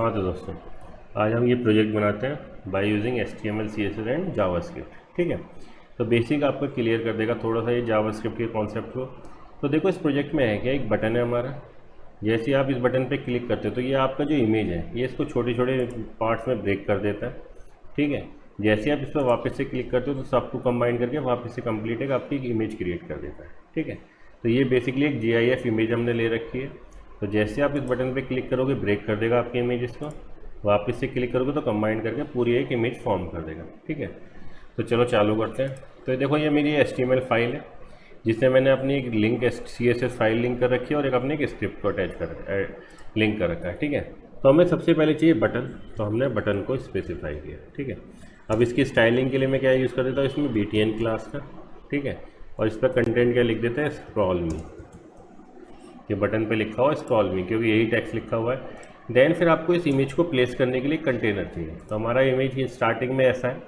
हाँ तो दोस्तों, आज हम ये प्रोजेक्ट बनाते हैं by using HTML CSS and JavaScript. ठीक है, तो बेसिक आपको क्लियर कर देगा थोड़ा सा ये जावास्क्रिप्ट के कॉन्सेप्ट को। तो देखो इस प्रोजेक्ट में है क्या, एक बटन है हमारा। जैसे ही आप इस बटन पे क्लिक करते हो तो ये आपका जो इमेज है ये इसको छोटे छोटे पार्ट्स में ब्रेक कर देता है। ठीक है, जैसे ही आप इस पर वापस से क्लिक करते हो तो सबको कंबाइन करके वापस से कंप्लीट एक आपकी एक इमेज क्रिएट कर देता है। ठीक है, तो ये बेसिकली एक GIF इमेज हमने ले रखी है। तो जैसे आप इस बटन पे क्लिक करोगे ब्रेक कर देगा आपकी इमेज को, वापस से क्लिक करोगे तो कंबाइन करके पूरी एक इमेज फॉर्म कर देगा। ठीक है, तो चलो चालू करते हैं। तो देखो ये मेरी HTML फाइल है जिसमें मैंने अपनी एक लिंक CSS फाइल लिंक कर रखी है और एक अपने एक स्क्रिप्ट को अटैच कर लिंक कर रखा है। ठीक है, तो हमें सबसे पहले चाहिए बटन, तो हमने बटन को स्पेसिफाई किया। ठीक है, अब इसकी स्टाइलिंग के लिए मैं क्या यूज़ कर देता हूँ, इसमें BTN क्लास का। ठीक है, और इस पर कंटेंट क्या लिख देते हैं, स्क्रॉल मी। ये बटन पे लिखा हुआ स्क्रॉल मी क्योंकि यही टेक्स्ट लिखा हुआ है। देन फिर आपको इस इमेज को प्लेस करने के लिए कंटेनर चाहिए। तो हमारा इमेज स्टार्टिंग में ऐसा है,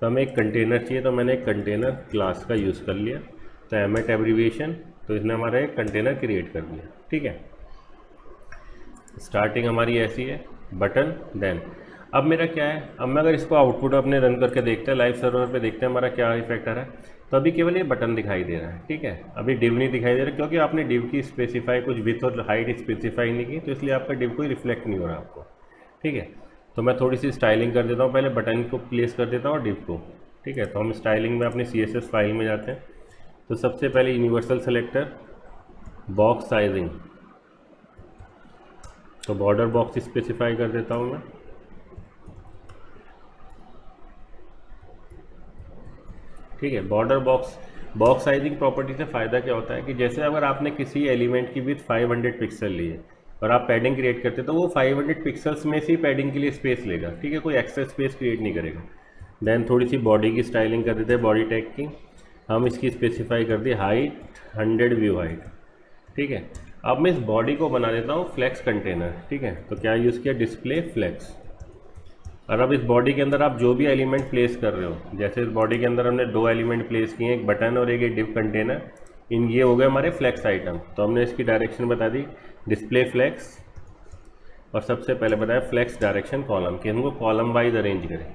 तो हमें एक कंटेनर चाहिए, तो मैंने एक कंटेनर क्लास का यूज़ कर लिया। तो एमएट एब्रीविएशन, तो इसने हमारा एक कंटेनर क्रिएट कर दिया। ठीक है, स्टार्टिंग हमारी ऐसी है बटन। देन अब मेरा क्या है, अब मैं अगर इसको आउटपुट अपने रन करके देखते हैं लाइव सर्वर पे, देखते हैं हमारा क्या इफेक्ट आ रहा है। तो अभी केवल ये बटन दिखाई दे रहा है। ठीक है, अभी डिव नहीं दिखाई दे रहा क्योंकि आपने डिव की स्पेसिफाई कुछ विथ और हाइट स्पेसिफाई नहीं की, तो इसलिए आपका डिव कोई रिफ्लेक्ट नहीं हो रहा आपको। ठीक है, तो मैं थोड़ी सी स्टाइलिंग कर देता हूँ, पहले बटन को प्लेस कर देता हूँ डिव को। ठीक है, तो हम स्टाइलिंग में अपनी CSS फाइल में जाते हैं। तो सबसे पहले यूनिवर्सल सेलेक्टर, बॉक्स साइजिंग, तो बॉर्डर बॉक्स स्पेसिफाई कर देता हूँ मैं। ठीक है, बॉर्डर बॉक्स साइजिंग प्रॉपर्टी से फ़ायदा क्या होता है कि जैसे अगर आपने किसी एलिमेंट की विथ 500 पिक्सल ली है और आप पैडिंग क्रिएट करते हैं तो वो 500 पिक्सल्स में से ही पैडिंग के लिए स्पेस लेगा। ठीक है, कोई एक्स्ट्रा स्पेस क्रिएट नहीं करेगा। देन थोड़ी सी बॉडी की स्टाइलिंग कर देते हैं, बॉडी टैग की हम इसकी स्पेसिफाई कर दी हाइट 100 व्यू हाइट। ठीक है, अब मैं इस बॉडी को बना देता हूँ फ्लेक्स कंटेनर। ठीक है, तो क्या यूज़ किया, डिस्प्ले फ्लेक्स। और अब इस बॉडी के अंदर आप जो भी एलिमेंट प्लेस कर रहे हो, जैसे इस बॉडी के अंदर हमने 2 एलिमेंट प्लेस किए, एक बटन और एक डिव कंटेनर, इन ये हो गए हमारे फ्लेक्स आइटम। तो हमने इसकी डायरेक्शन बता दी डिस्प्ले फ्लेक्स, और सबसे पहले बताया फ्लेक्स डायरेक्शन कॉलम कि हमको कॉलम वाइज अरेंज करें।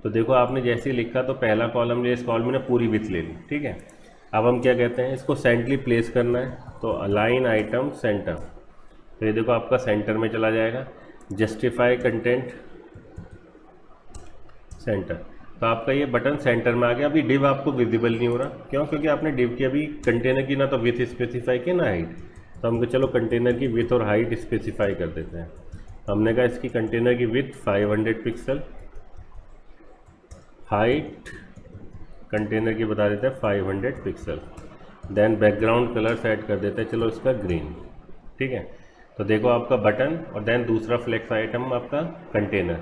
तो देखो आपने जैसे ही लिखा तो पहला कॉलम लिया, इस कॉलम ने पूरी विथ ले ली। ठीक है, अब हम क्या कहते हैं, इसको सेंटरली प्लेस करना है, तो अलाइन आइटम सेंटर। तो ये देखो आपका सेंटर में चला जाएगा। जस्टिफाई कंटेंट सेंटर, तो आपका ये बटन सेंटर में आ गया। अभी डिव आपको विजिबल नहीं हो रहा, क्यों, क्योंकि आपने डिव की अभी कंटेनर की ना तो विथ स्पेसिफाई की ना हाइट। तो हमको चलो कंटेनर की विथ और हाइट स्पेसिफाई कर देते हैं। हमने कहा इसकी कंटेनर की विथ 500 पिक्सल, हाइट कंटेनर की बता देते हैं 500 pixels. Then background colour set कर देते हैं, चलो इसका ग्रीन। ठीक है, तो देखो आपका बटन और देन दूसरा फ्लेक्स आइटम आपका कंटेनर,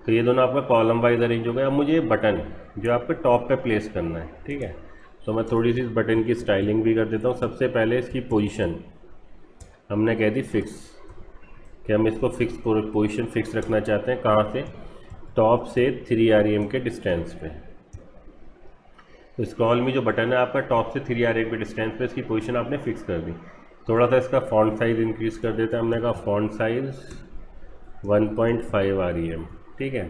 तो ये दोनों आपका कॉलम वाइज अरेंज हो गया। अब मुझे बटन जो आपके टॉप पे प्लेस करना है। ठीक है, तो मैं थोड़ी सी इस बटन की स्टाइलिंग भी कर देता हूँ। सबसे पहले इसकी पोजीशन हमने कह दी फिक्स, कि हम इसको फिक्स पोजीशन फिक्स रखना चाहते हैं। कहाँ से, टॉप से 3 REM के डिस्टेंस पे। तो स्क्रॉल में जो बटन है आपका टॉप से 3 REM के डिस्टेंस पे इसकी पोजीशन आपने फिक्स कर दी। थोड़ा सा इसका फॉन्ट साइज इंक्रीज कर देते हैं, हमने कहा फॉन्ट साइज 1.5 REM। ठीक है,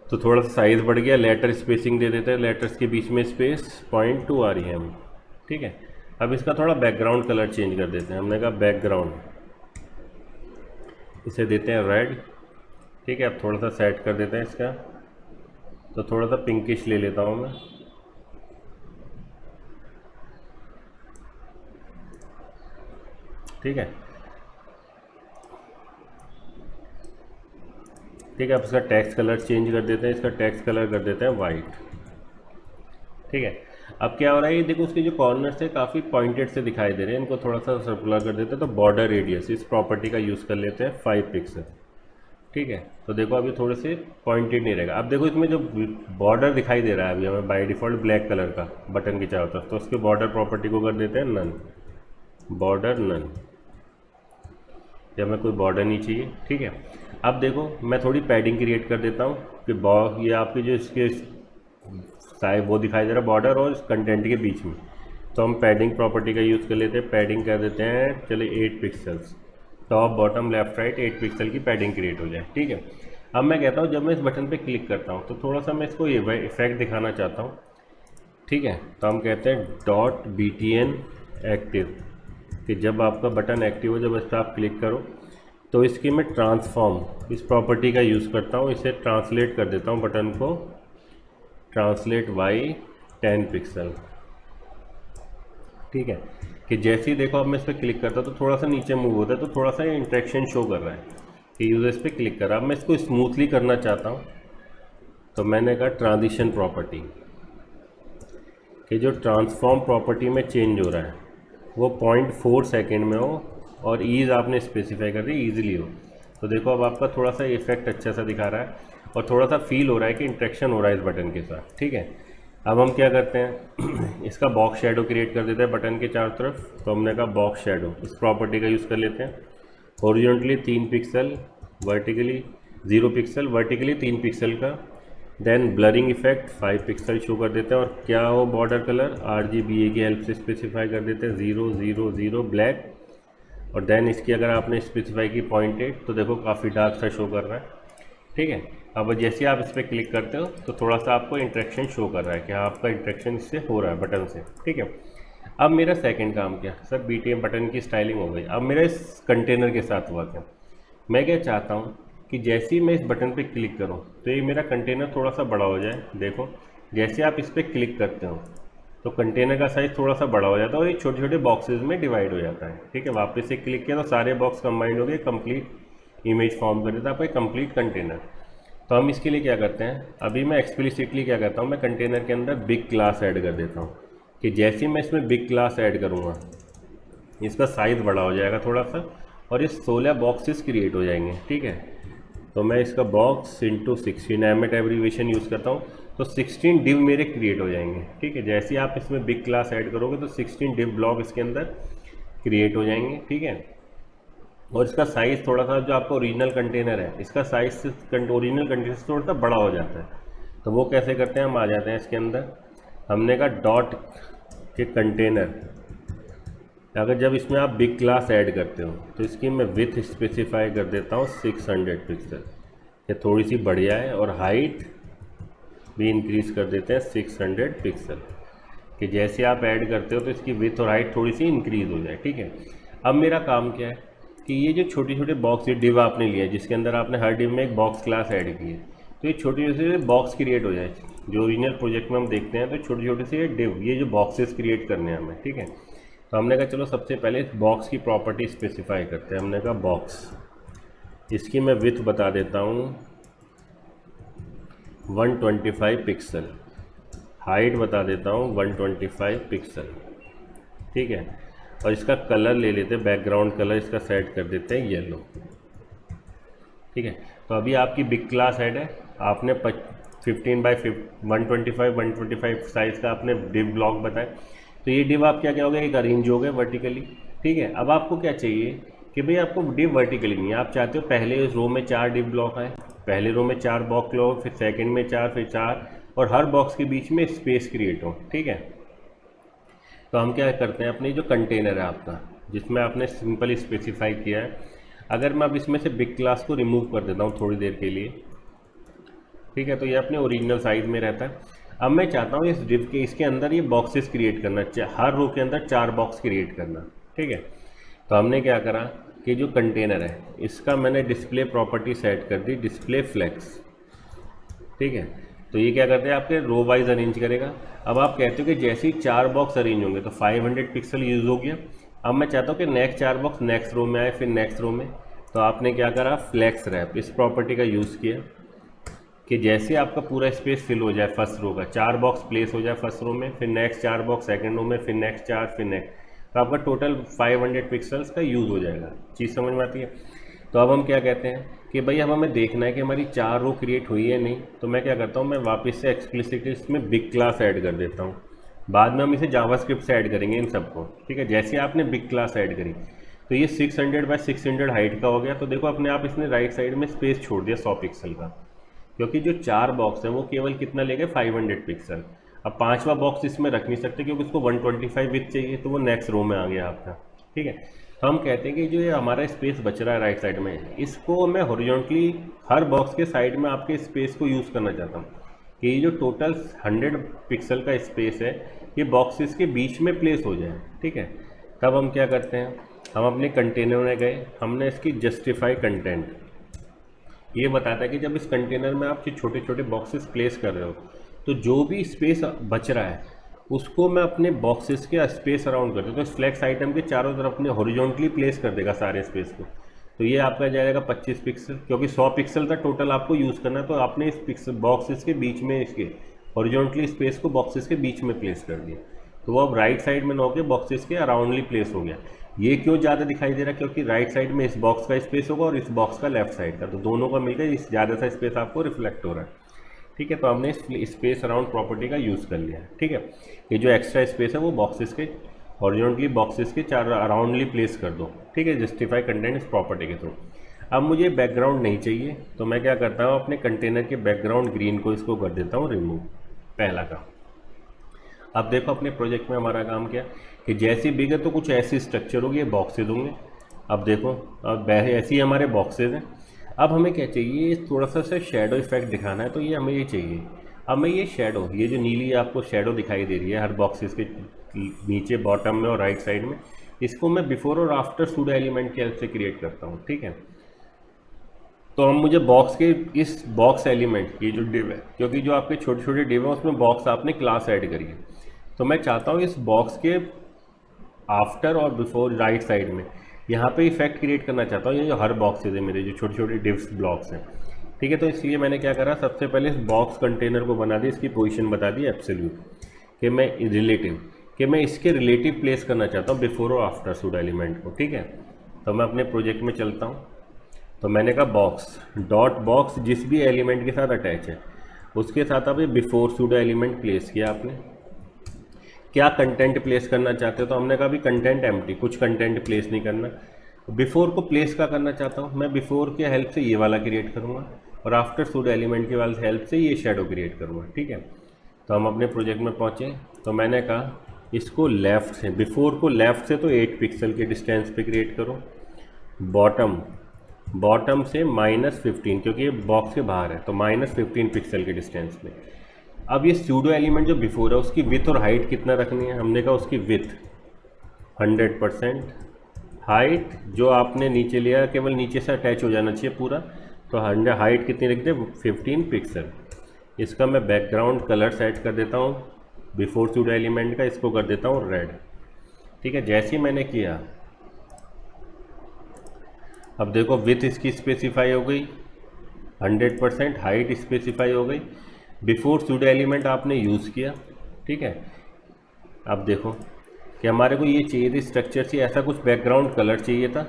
तो थोड़ा सा साइज़ बढ़ गया। लेटर स्पेसिंग दे देते हैं, लेटर्स के बीच में स्पेस 0.2 REM। ठीक है, अब इसका थोड़ा बैकग्राउंड कलर चेंज कर देते हैं, हमने कहा बैकग्राउंड इसे देते हैं रेड। ठीक है, अब थोड़ा सा सेट कर देते हैं इसका, तो थोड़ा सा पिंकिश ले लेता हूँ मैं। ठीक है, ठीक है, अब इसका टेक्स्ट कलर चेंज कर देते हैं, इसका टेक्स्ट कलर कर देते हैं वाइट। ठीक है, अब क्या हो रहा है, ये देखो उसके जो कॉर्नर्स है काफ़ी पॉइंटेड से दिखाई दे रहे हैं, इनको थोड़ा सा सर्कुलर कर देते हैं। तो बॉर्डर रेडियस इस प्रॉपर्टी का यूज़ कर लेते हैं 5 पिक्सल। ठीक है, तो देखो अभी थोड़े से पॉइंटेड नहीं रहेगा। अब देखो इसमें जो बॉर्डर दिखाई दे रहा है अभी हमें बाय डिफ़ॉल्ट ब्लैक कलर का बटन की चारों तरफ, तो उसके बॉर्डर प्रॉपर्टी को कर देते हैं नन, बॉर्डर नन, या हमें कोई बॉर्डर नहीं चाहिए। ठीक है, अब देखो मैं थोड़ी पैडिंग क्रिएट कर देता हूँ कि ये आपकी जो इसके साइज वो दिखाई दे रहा है बॉर्डर और कंटेंट के बीच में। तो हम पैडिंग प्रॉपर्टी का यूज़ कर लेते हैं, पैडिंग कर देते हैं चलिए 8 pixels. Top bottom left right 8 pixel की पैडिंग क्रिएट हो जाए। ठीक है, अब मैं कहता हूँ जब मैं इस बटन पे क्लिक करता हूँ तो थोड़ा सा मैं इसको ये इफेक्ट दिखाना चाहता हूँ। ठीक है, तो हम कहते हैं डॉट BTN एक्टिव, कि जब आपका बटन एक्टिव हो, जब इस पर आप क्लिक करो तो इसकी मैं ट्रांसफॉर्म इस प्रॉपर्टी का यूज़ करता हूँ, इसे ट्रांसलेट कर देता हूँ बटन को, ट्रांसलेट Y 10 पिक्सल। ठीक है, कि जैसे ही देखो अब मैं इस पर क्लिक करता हूँ तो थोड़ा सा नीचे मूव होता है, तो थोड़ा सा ये इंट्रैक्शन शो कर रहा है कि यूज़र इस पर क्लिक कर रहा है। अब मैं इसको स्मूथली करना चाहता हूँ तो मैंने कहा ट्रांजिशन प्रॉपर्टी, कि जो ट्रांसफॉर्म प्रॉपर्टी में चेंज हो रहा है वो 0.4 सेकेंड में हो और ईज़ आपने स्पेसिफाई कर दी ईजिली हो। तो देखो अब आपका थोड़ा सा इफेक्ट अच्छा सा दिखा रहा है और थोड़ा सा फील हो रहा है कि इंट्रैक्शन हो रहा है इस बटन के साथ। ठीक है, अब हम क्या करते हैं इसका बॉक्स शेडो क्रिएट कर देते हैं बटन के चारों तरफ। तो हमने कहा बॉक्स शेडो, इस प्रॉपर्टी का यूज़ कर लेते हैं। Horizontally 3 pixel, vertically 0 pixel, vertically 3 pixel का। Then blurring effect 5 pixel show कर देते हैं और क्या हो बॉर्डर कलर RGBA की हेल्प से स्पेसिफाई कर देते हैं 0 0 0 ब्लैक। और देन इसकी अगर आपने स्पेसिफाई की 0.8 तो देखो काफ़ी डार्क सा शो कर रहा है। ठीक है, अब जैसे आप इस पर क्लिक करते हो तो थोड़ा सा आपको इंट्रैक्शन शो कर रहा है कि आपका इंट्रैक्शन इससे हो रहा है बटन से। ठीक है, अब मेरा सेकंड काम क्या, सर BTN बटन की स्टाइलिंग हो गई। अब मेरा इस कंटेनर के साथ हुआ क्या, मैं क्या चाहता हूँ कि जैसे ही मैं इस बटन पे क्लिक करूँ तो ये मेरा कंटेनर थोड़ा सा बड़ा हो जाए। देखो जैसे आप इस पर क्लिक करते हो तो कंटेनर का साइज़ थोड़ा सा बड़ा हो जाता है और ये छोटे छोटे बॉक्सेस में डिवाइड हो जाता है। ठीक है, वापस से क्लिक किया तो सारे बॉक्स कंबाइंड हो गए, कंप्लीट इमेज फॉर्म कर देता है आपका कंप्लीट कंटेनर। तो हम इसके लिए क्या करते हैं, अभी मैं एक्सप्लिसिटली क्या करता हूँ, मैं कंटेनर के अंदर बिग क्लास ऐड कर देता हूँ कि जैसे ही मैं इसमें बिग क्लास ऐड करूँगा इसका साइज़ बड़ा हो जाएगा थोड़ा सा और ये 16 बॉक्सेस क्रिएट हो जाएंगे। ठीक है, तो मैं इसका बॉक्स इंटू 16 एमएट एब्रीविएशन यूज़ करता हूँ तो 16 डिव मेरे क्रिएट हो जाएंगे। ठीक है, जैसे ही आप इसमें बिग क्लास ऐड करोगे तो 16 डिव ब्लॉक इसके अंदर क्रिएट हो जाएंगे। ठीक है, और इसका साइज़ थोड़ा सा जो आपका ओरिजिनल कंटेनर है इसका साइज़ ओरिजिनल कंटेनर से थोड़ा सा बड़ा हो जाता है। तो वो कैसे करते हैं, हम आ जाते हैं इसके अंदर, हमने कहा डॉट के कंटेनर, अगर जब इसमें आप बिग क्लास ऐड करते हो तो इसकी मैं विथ स्पेसिफाई कर देता हूँ 600 पिक्सल, ये थोड़ी सी बढ़िया है, और हाइट भी इंक्रीज़ कर देते हैं 600 पिक्सल, कि जैसे आप ऐड करते हो तो इसकी विथ और हाइट थोड़ी सी इंक्रीज़ हो जाए। ठीक है, अब मेरा काम क्या है कि ये जो छोटे छोटे बॉक्स, ये डिव आपने लिया जिसके अंदर आपने हर डिव में एक बॉक्स क्लास ऐड की है, तो ये छोटे छोटे बॉक्स क्रिएट हो जाए। जो ओरिजिनल प्रोजेक्ट में हम देखते हैं तो छोटे छोटे से ये डिव, ये जो बॉक्सेस क्रिएट करने हैं हमें। ठीक है, तो हमने कहा चलो सबसे पहले इस बॉक्स की प्रॉपर्टी स्पेसिफाई करते हैं। हमने कहा बॉक्स, इसकी मैं विथ बता देता हूँ 125 पिक्सल, हाइट बता देता हूँ 125 पिक्सल। ठीक है, और इसका कलर ले लेते हैं, बैकग्राउंड कलर इसका सेट कर देते हैं येलो। ठीक है, तो अभी आपकी बिग क्लास ऐड है, आपने 15 बाई 125 साइज़ का आपने डिव ब्लॉक बताया, तो ये डिव आप क्या हो गया, एक अरेंज हो गए वर्टिकली। ठीक है, अब आपको क्या चाहिए कि भाई आपको डिव वर्टिकली नहीं है, आप चाहते हो पहले रो में 4 डिव ब्लॉक आए, पहले रो में 4 बॉक्स लो, फिर सेकंड में 4, फिर 4, और हर बॉक्स के बीच में स्पेस क्रिएट हो। ठीक है, तो हम क्या करते हैं, अपनी जो कंटेनर है आपका जिसमें आपने सिंपली स्पेसिफाई किया है, अगर मैं अब इसमें से बिग क्लास को रिमूव कर देता हूँ थोड़ी देर के लिए, ठीक है, तो ये अपने ओरिजिनल साइज में रहता है। अब मैं चाहता हूँ इस डिव के इसके अंदर ये बॉक्सेस क्रिएट करना, हर रो के अंदर 4 बॉक्स क्रिएट करना। ठीक है, तो हमने क्या करा कि जो कंटेनर है इसका मैंने डिस्प्ले प्रॉपर्टी सेट कर दी डिस्प्ले फ्लेक्स। ठीक है, तो ये क्या करते हैं, आपके रो वाइज अरेंज करेगा। अब आप कहते हो कि जैसे ही 4 बॉक्स अरेंज होंगे तो 500 पिक्सल यूज़ हो गया। अब मैं चाहता हूँ कि नेक्स्ट 4 बॉक्स नेक्स्ट रो में आए, फिर नेक्स्ट रो में, तो आपने क्या करा, फ्लेक्स रैप इस प्रॉपर्टी का यूज़ किया कि जैसे आपका पूरा स्पेस फिल हो जाए फर्स्ट रो का, 4 बॉक्स प्लेस हो जाए फर्स्ट रो में, फिर नेक्स्ट 4 बॉक्स सेकंड रो में, फिर नेक्स्ट 4, फिर नेक्स्ट, तो आपका टोटल 500 पिक्सल्स का यूज़ हो जाएगा। चीज़ समझ में आती है। तो अब हम क्या कहते हैं कि भाई अब हमें देखना है कि हमारी 4 रो क्रिएट हुई है नहीं, तो मैं क्या करता हूँ, मैं वापस से एक्सप्लिसिटली इसमें बिग क्लास ऐड कर देता हूँ। बाद में हम इसे जावास्क्रिप्ट से ऐड करेंगे इन सबको। ठीक है, जैसे आपने बिग क्लास ऐड करी तो ये 600 बाई 600 हाइट का हो गया। तो देखो अपने आप इसने राइट साइड में स्पेस छोड़ दिया 100 पिक्सल का, क्योंकि जो 4 बॉक्स है वो केवल कितना ले गए, 500 पिक्सल। अब 5वां बॉक्स इसमें रख नहीं सकते क्योंकि उसको 125 विथ चाहिए, तो वो नेक्स्ट रो में आ गया आपका। ठीक है, तो हम कहते हैं कि जो ये हमारा स्पेस बच रहा है राइट साइड में, इसको मैं हॉरिजॉन्टली हर बॉक्स के साइड में आपके स्पेस को यूज़ करना चाहता हूँ कि ये जो टोटल 100 पिक्सल का स्पेस है ये बॉक्सेस के बीच में प्लेस हो जाए। ठीक है, तब हम क्या करते हैं, हम अपने कंटेनर में गए, हमने इसकी जस्टिफाई कंटेंट, ये बताता है कि जब इस कंटेनर में आप छोटे छोटे बॉक्सेस प्लेस कर रहे हो तो जो भी स्पेस बच रहा है उसको मैं अपने बॉक्सेस के स्पेस अराउंड कर दूँ, तो फ्लेक्स आइटम के चारों तरफ अपने हॉरिजॉन्टली प्लेस कर देगा सारे स्पेस को। तो ये आपका जाएगा 25 पिक्सल, क्योंकि 100 पिक्सल का टोटल आपको यूज़ करना है, तो आपने इस पिक्सल बॉक्सेस के बीच में इसके हॉरिजॉन्टली स्पेस को बॉक्सेस के बीच में प्लेस कर दिया, तो वो अब राइट साइड में ना होकर बॉक्सेस के अराउंडली प्लेस हो गया। ये क्यों ज़्यादा दिखाई दे रहा है, क्योंकि राइट साइड में इस बॉक्स का स्पेस होगा और इस बॉक्स का लेफ्ट साइड का, तो दोनों का मिलकर इस ज़्यादा सा स्पेस आपको रिफ्लेक्ट हो रहा है। ठीक है, तो हमने इस स्पेस अराउंड प्रॉपर्टी का यूज़ कर लिया है। ठीक है, ये जो एक्स्ट्रा स्पेस है वो बॉक्सेस के हॉरिजॉन्टली बॉक्सेस के चार अराउंडली प्लेस कर दो। ठीक है, जस्टिफाई कंटेंट इस प्रॉपर्टी के थ्रू। अब मुझे बैकग्राउंड नहीं चाहिए, तो मैं क्या करता हूँ, अपने कंटेनर के बैकग्राउंड ग्रीन को इसको कर देता हूँ रिमूव, पहला काम। अब देखो अपने प्रोजेक्ट में हमारा काम क्या कि जैसी बिग है तो कुछ ऐसी स्ट्रक्चर होगी, ये बॉक्सेज होंगे। अब देखो, अब ऐसे ही हमारे बॉक्सेज हैं। अब हमें क्या चाहिए, थोड़ा सा शेडो इफेक्ट दिखाना है, तो ये हमें ये चाहिए। अब मैं ये शेडो, ये जो नीली आपको शेडो दिखाई दे रही है हर बॉक्सेस के नीचे बॉटम में और राइट साइड में, इसको मैं बिफोर और आफ्टर सूडो एलिमेंट की हेल्प से क्रिएट करता हूँ। ठीक है, तो हम मुझे बॉक्स के इस बॉक्स एलिमेंट की जो डिव है, क्योंकि जो आपके छोटे छोटे डिव हैं उसमें बॉक्स आपने क्लास ऐड करी है, तो मैं चाहता हूँ इस बॉक्स के आफ्टर और बिफोर राइट साइड में यहाँ पे इफेक्ट क्रिएट करना चाहता हूँ। ये जो हर बॉक्सेज है मेरे, जो छोटे छोटे डिव्स ब्लॉक्स हैं। ठीक है, तो इसलिए मैंने क्या करा, सबसे पहले इस बॉक्स कंटेनर को बना दी, इसकी पोजीशन बता दी एब्सोल्यूट, कि मैं रिलेटिव, कि मैं इसके रिलेटिव प्लेस करना चाहता हूँ बिफोर और आफ्टर सूडो एलिमेंट को। ठीक है, तो मैं अपने प्रोजेक्ट में चलता हूँ, तो मैंने कहा बॉक्स डॉट बॉक्स जिस भी एलिमेंट के साथ अटैच है उसके साथ आप ये बिफोर सूडो एलिमेंट प्लेस किया। आपने क्या कंटेंट प्लेस करना चाहते हो, तो हमने कहा भी कंटेंट एम्प्टी, कुछ कंटेंट प्लेस नहीं करना। बिफोर को प्लेस का करना चाहता हूँ मैं, बिफोर के हेल्प से ये वाला क्रिएट करूँगा और आफ्टर सूडो एलिमेंट के वाले हेल्प से ये शेडो क्रिएट करूँगा। ठीक है, तो हम अपने प्रोजेक्ट में पहुँचे, तो मैंने कहा इसको लेफ़्ट से, बिफोर को लेफ़्ट से तो 8 पिक्सल के डिस्टेंस पे क्रिएट करो, बॉटम से -15, क्योंकि ये बॉक्स के बाहर है तो -15 पिक्सल के डिस्टेंस में। अब ये सूडो एलिमेंट जो बिफोर है उसकी विथ और हाइट कितना रखनी है, हमने कहा उसकी विथ 100%, हाइट जो आपने नीचे लिया केवल नीचे से अटैच हो जाना चाहिए पूरा, तो 100 हाइट कितनी रख दे 15 पिक्सल। इसका मैं बैकग्राउंड कलर सेट कर देता हूँ बिफोर सूडो एलिमेंट का, इसको कर देता हूँ रेड। ठीक है, जैसे ही मैंने किया, अब देखो विथ इसकी स्पेसिफाई हो गई 100%, हाइट स्पेसिफाई हो गई, बिफोर सूडो एलिमेंट आपने यूज़ किया। ठीक है, अब देखो कि हमारे को ये चाहिए थी स्ट्रक्चर से ऐसा कुछ बैकग्राउंड कलर चाहिए था,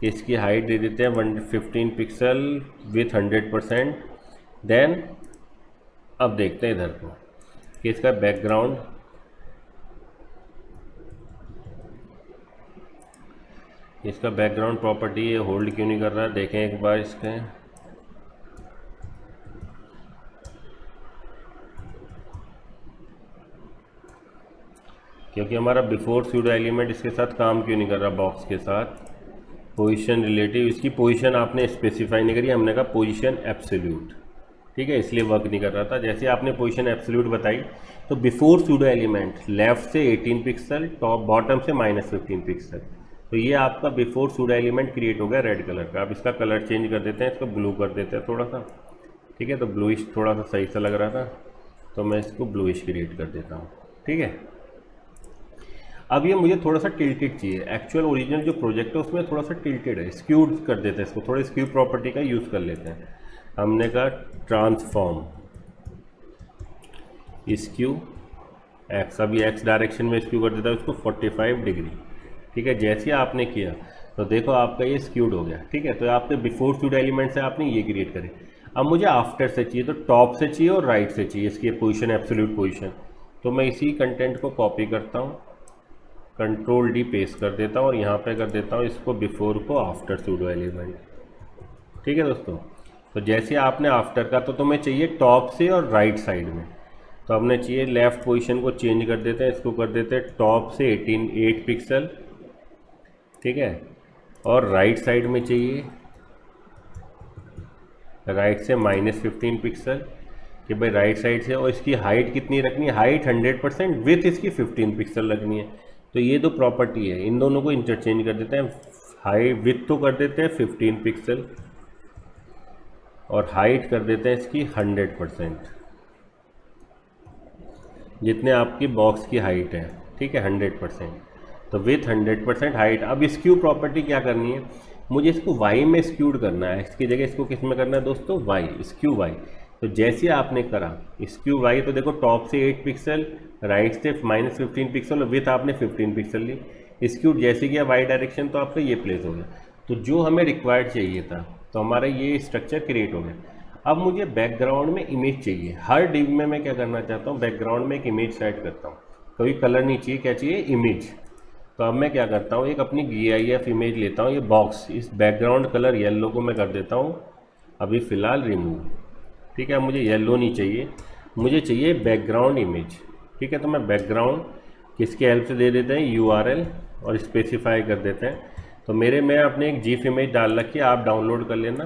इसकी हाइट दे देते हैं 115 पिक्सल विथ 100%। देन अब देखते हैं इधर को कि इसका बैकग्राउंड, इसका बैकग्राउंड प्रॉपर्टी ये होल्ड क्यों नहीं कर रहा है, देखें एक बार इसके। क्योंकि हमारा बिफोर सूडो एलिमेंट इसके साथ काम क्यों नहीं कर रहा, बॉक्स के साथ पोजीशन रिलेटिव, इसकी पोजीशन आपने स्पेसिफाई नहीं करी, हमने कहा पोजीशन एब्सोल्यूट। ठीक है, इसलिए वर्क नहीं कर रहा था। जैसे आपने पोजीशन एब्सोल्यूट बताई तो बिफोर सूडो एलिमेंट लेफ्ट से 18 पिक्सल, टॉप बॉटम से -15 पिक्सल, तो ये आपका बिफोर सूडो एलिमेंट क्रिएट हो गया रेड कलर का। अब इसका कलर चेंज कर देते हैं, इसको ब्लू कर देते हैं थोड़ा सा। ठीक है, तो ब्लूइश थोड़ा सा सही सा लग रहा था तो मैं इसको ब्लूइश क्रिएट कर देता हूँ। ठीक है, अब ये मुझे थोड़ा सा टिल्टेड चाहिए, एक्चुअल ओरिजिनल जो प्रोजेक्ट है उसमें थोड़ा सा टिल्टेड है, स्क्यूड कर देते हैं इसको, थोड़ा स्क्यू प्रॉपर्टी का यूज़ कर लेते हैं। हमने कहा ट्रांसफॉर्म स्क्यू एक्स, अभी एक्स डायरेक्शन में स्क्यू कर देता है उसको 45 डिग्री। ठीक है, जैसे आपने किया तो देखो आपका ये स्क्यूड हो गया। ठीक है, तो आपने बिफोर सूडो एलिमेंट से आपने ये क्रिएट करे। अब मुझे आफ्टर से चाहिए, तो टॉप से चाहिए और राइट से चाहिए इसकी पोजीशन, एब्सोल्यूट पोजीशन। तो मैं इसी कंटेंट को कॉपी करता हूँ, कंट्रोल डी पेस्ट कर देता हूँ और यहाँ पे कर देता हूँ इसको बिफोर को आफ्टर सूडो एलिमेंट। ठीक है दोस्तों, तो जैसे आपने आफ्टर का तो तुम्हें चाहिए टॉप से और राइट साइड में, तो हमने चाहिए लेफ़्ट पोजीशन को चेंज कर देते हैं, इसको कर देते हैं टॉप से 8 पिक्सल ठीक है, और राइट साइड में चाहिए राइट से -15 पिक्सल कि भाई राइट साइड से, और इसकी हाइट कितनी रखनी है, हाइट 100%, विथ इसकी 15 पिक्सल रखनी है। तो ये दो प्रॉपर्टी है, इन दोनों को इंटरचेंज कर देते हैं। हाइट विथ तो कर देते हैं 15 पिक्सल और हाइट कर देते हैं इसकी 100%, जितने आपकी बॉक्स की हाइट है, ठीक है 100%। तो विथ 100% हाइट। अब स्क्यू प्रॉपर्टी क्या करनी है, मुझे इसको वाई में स्क्यूड करना है, एक्स की जगह इसको किस में करना है दोस्तों, वाई, स्क्यू वाई। तो जैसे आपने करा स्क्यू वाई, तो देखो टॉप से 8 पिक्सल, राइट से -15 पिक्सल और विथ आपने 15 पिक्सल ली। स्क्यूड जैसे किया वाई डायरेक्शन तो आपका ये प्लेस हो गया। तो जो हमें रिक्वायर्ड चाहिए था, तो हमारा ये स्ट्रक्चर क्रिएट हो गया। अब मुझे बैकग्राउंड में इमेज चाहिए। हर डिव में मैं क्या करना चाहता हूँ, बैकग्राउंड में एक इमेज सेट करता हूँ। कोई कलर नहीं चाहिए, क्या चाहिए, इमेज। तो अब मैं क्या करता हूँ, एक अपनी GIF इमेज लेता हूँ, ये बॉक्स, इस बैकग्राउंड कलर येलो को मैं कर देता हूँ अभी फ़िलहाल रिमूव। ठीक है, मुझे येलो नहीं चाहिए, मुझे चाहिए बैकग्राउंड इमेज। ठीक है, तो मैं बैकग्राउंड किसके हेल्प से दे देते हैं, URL, और स्पेसिफाई कर देते हैं। तो मेरे में अपने एक GIF इमेज डाल रखी है, आप डाउनलोड कर लेना।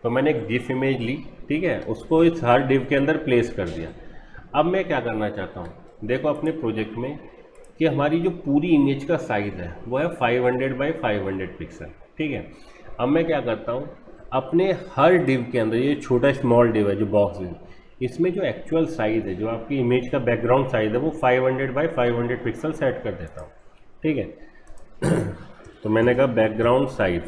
तो मैंने एक GIF इमेज ली, ठीक है, उसको इस हर डिव के अंदर प्लेस कर दिया। अब मैं क्या करना चाहता हूँ, देखो अपने प्रोजेक्ट में कि हमारी जो पूरी इमेज का साइज़ है वो है 500 बाई 500 पिक्सल। ठीक है, अब मैं क्या करता हूँ, अपने हर डिव के अंदर, ये छोटा स्मॉल डिव है जो बॉक्स है, इसमें जो एक्चुअल साइज़ है, जो आपकी इमेज का बैकग्राउंड साइज़ है, वो 500 बाई 500 पिक्सल सेट कर देता हूँ। ठीक है, तो मैंने कहा बैकग्राउंड साइज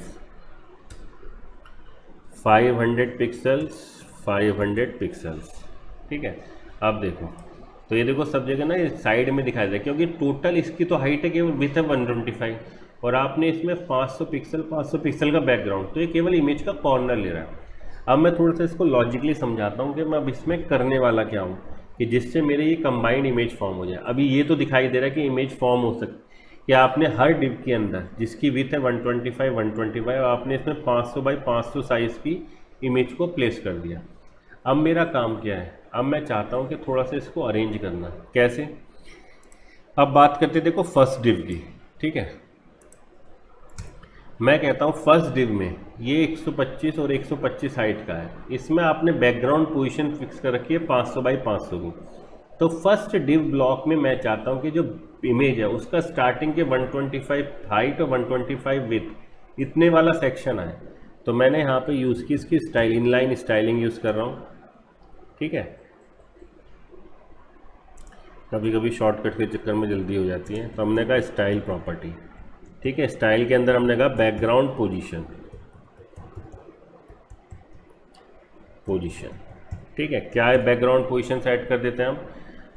500 पिक्सल्स 500 पिक्सल्स। ठीक है, अब देखो, तो ये देखो सब जगह ना ये साइड में दिखाई दे, क्योंकि टोटल इसकी तो हाइट है केवल, विथ है 125, और आपने इसमें 500 पिक्सल का बैकग्राउंड, तो ये केवल इमेज का कॉर्नर ले रहा है। अब मैं थोड़ा सा इसको लॉजिकली समझाता हूँ कि मैं अब इसमें करने वाला क्या हूँ, कि जिससे मेरे ये कंबाइंड इमेज फॉर्म हो जाए। अभी ये तो दिखाई दे रहा है कि इमेज फॉर्म हो सकती, कि आपने हर डिव के अंदर जिसकी विथ है 125 और आपने इसमें 500 बाई 500 साइज़ की इमेज को प्लेस कर दिया। अब मेरा काम क्या है, अब मैं चाहता हूँ कि थोड़ा सा इसको अरेंज करना। कैसे, अब बात करते देखो फर्स्ट डिव की। ठीक है, मैं कहता हूँ फर्स्ट डिव में ये 125 और 125 हाइट का है, इसमें आपने बैकग्राउंड पोजीशन फिक्स कर रखी है 500 बाई 500 की। तो फर्स्ट डिव ब्लॉक में मैं चाहता हूँ कि जो इमेज है उसका स्टार्टिंग के 125 हाइट और 125 विथ इतने वाला सेक्शन आए। तो मैंने यहाँ पे यूज़ की इसकी स्टाइल, इनलाइन स्टाइलिंग यूज़ कर रहा हूँ। ठीक है, कभी कभी शॉर्टकट के चक्कर में जल्दी हो जाती है। तो हमने कहा स्टाइल प्रॉपर्टी। ठीक है, स्टाइल के अंदर हमने कहा बैकग्राउंड पोजीशन। ठीक है, क्या है, बैकग्राउंड पोजीशन सेट कर देते हैं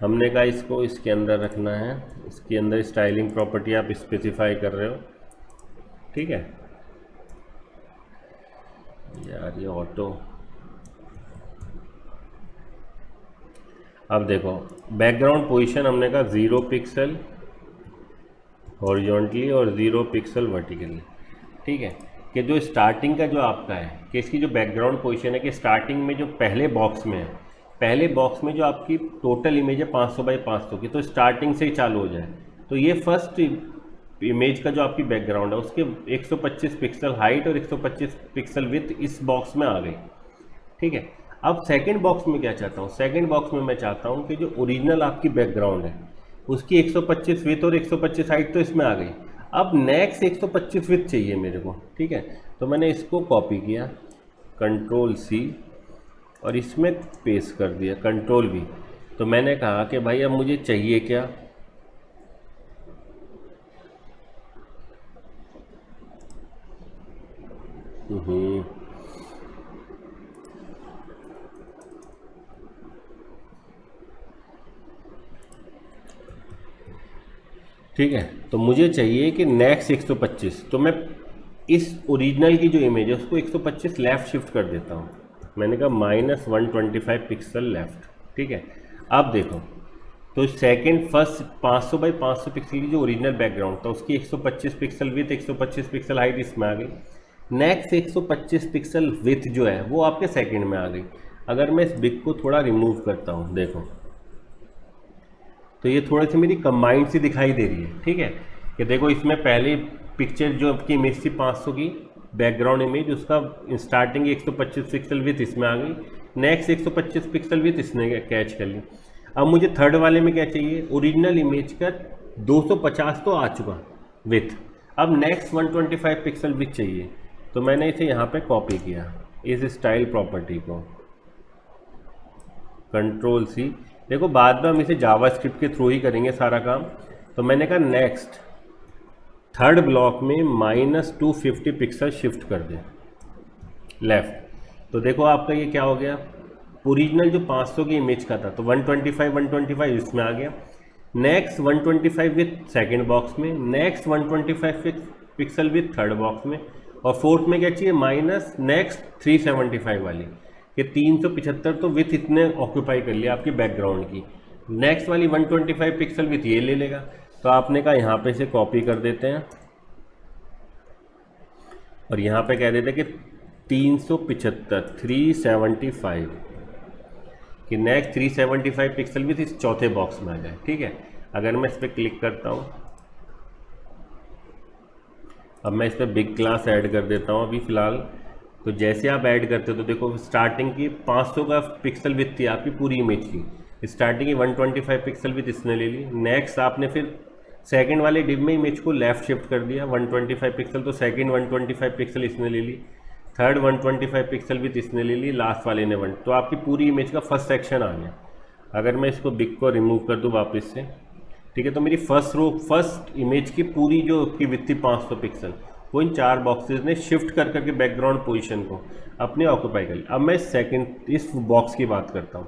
हमने कहा इसको इसके अंदर रखना है, इसके अंदर स्टाइलिंग प्रॉपर्टी आप स्पेसिफाई कर रहे हो। ठीक है यार, ये ऑटो। अब देखो बैकग्राउंड पोजीशन हमने कहा 0 पिक्सल हॉरिजॉन्टली और 0 पिक्सल वर्टिकली। ठीक है, कि जो स्टार्टिंग का जो आपका है, कि इसकी जो बैकग्राउंड पोजीशन है, कि स्टार्टिंग में जो पहले बॉक्स में है, पहले बॉक्स में जो आपकी टोटल इमेज है 500 बाई 500 की, तो स्टार्टिंग से ही चालू हो जाए। तो ये फर्स्ट इमेज का जो आपकी बैकग्राउंड है उसके 125 पिक्सल हाइट और 125 पिक्सल विथ इस बॉक्स में आ गई। ठीक है, अब सेकंड बॉक्स में क्या चाहता हूँ, सेकंड बॉक्स में मैं चाहता हूँ कि जो ओरिजिनल आपकी बैकग्राउंड है उसकी 125 विथ और 125 हाइट तो इसमें आ गई। अब नेक्स्ट 125 विथ चाहिए मेरे को। ठीक है, तो मैंने इसको कॉपी किया, Ctrl+C, और इसमें पेस्ट कर दिया, Ctrl+V। तो मैंने कहा कि भाई अब मुझे चाहिए क्या, ठीक है, तो मुझे चाहिए कि नेक्स्ट 125। तो मैं इस ओरिजिनल की जो इमेज है उसको 125 लेफ़्ट शिफ्ट कर देता हूँ। मैंने कहा -125 पिक्सल लेफ़्ट। ठीक है, अब देखो, तो सेकंड फर्स्ट 500 बाई 500 पिक्सल की जो ओरिजिनल बैकग्राउंड था उसकी 125 पिक्सल विथ 125 पिक्सल हाइट इसमें आ गई। नेक्स्ट 125 पिक्सल विथ जो है वो आपके सेकंड में आ गई। अगर मैं इस बिग को थोड़ा रिमूव करता हूँ, देखो तो ये थोड़ी सी मेरी कंबाइंड सी दिखाई दे रही है। ठीक है, कि देखो इसमें पहले पिक्चर जो आपकी इमेज थी 500 की बैकग्राउंड इमेज, उसका स्टार्टिंग 125 पिक्सल विथ इसमें आ गई, नेक्स्ट 125 पिक्सल विथ इसने कैच कर ली। अब मुझे थर्ड वाले में क्या चाहिए, ओरिजिनल इमेज का 250 तो आ चुका विथ, अब नेक्स्ट 125 पिक्सल विथ चाहिए। तो मैंने इसे यहाँ पे कॉपी किया इस स्टाइल प्रॉपर्टी को, कंट्रोल सी। देखो बाद में हम इसे जावास्क्रिप्ट के थ्रू ही करेंगे सारा काम। तो मैंने कहा नेक्स्ट थर्ड ब्लॉक में -250 पिक्सल शिफ्ट कर दे लेफ्ट। तो देखो आपका ये क्या हो गया, ओरिजिनल जो 500 की इमेज का था तो 125 इसमें आ गया, नेक्स्ट 125 विथ सेकेंड बॉक्स में, next 125 pixel with third box में, और फोर्थ में क्या चाहिए माइनस नेक्स्ट 375 वाली, कि 375 तो विथ इतने ऑक्यूपाई कर लिया आपकी बैकग्राउंड की, नेक्स्ट वाली 125 पिक्सल विथ ये ले लेगा। तो आपने कहा यहाँ पे से कॉपी कर देते हैं और यहाँ पे कह देते हैं कि 375 कि नेक्स्ट 375 पिक्सल विथ इस चौथे बॉक्स में आ जाए। ठीक है, अगर मैं इस पर क्लिक करता हूँ, अब मैं इस पर बिग क्लास ऐड कर देता हूँ अभी फ़िलहाल। तो जैसे आप ऐड करते हो तो देखो स्टार्टिंग की 500 का पिक्सल विथ थी आपकी पूरी इमेज की, स्टार्टिंग की 125 पिक्सल विथ इसने ले ली, नेक्स्ट आपने फिर सेकंड वाले डिव में इमेज को लेफ्ट शिफ्ट कर दिया 125 पिक्सल, तो सेकंड 125 पिक्सल इसने ले ली, थर्ड 125 पिक्सल विथ इसने ले ली, लास्ट वाले ने 1, तो आपकी पूरी इमेज का फर्स्ट सेक्शन आ गया। अगर मैं इसको बिग को रिमूव कर दूँ वापस से, ठीक है, तो मेरी फर्स्ट इमेज की पूरी जो उसकी विथ थी 500 पिक्सल वो इन 4 बॉक्सेस ने शिफ्ट कर करके बैकग्राउंड पोजीशन को अपने ऑक्यूपाई कर लिया। अब मैं सेकंड इस बॉक्स की बात करता हूँ।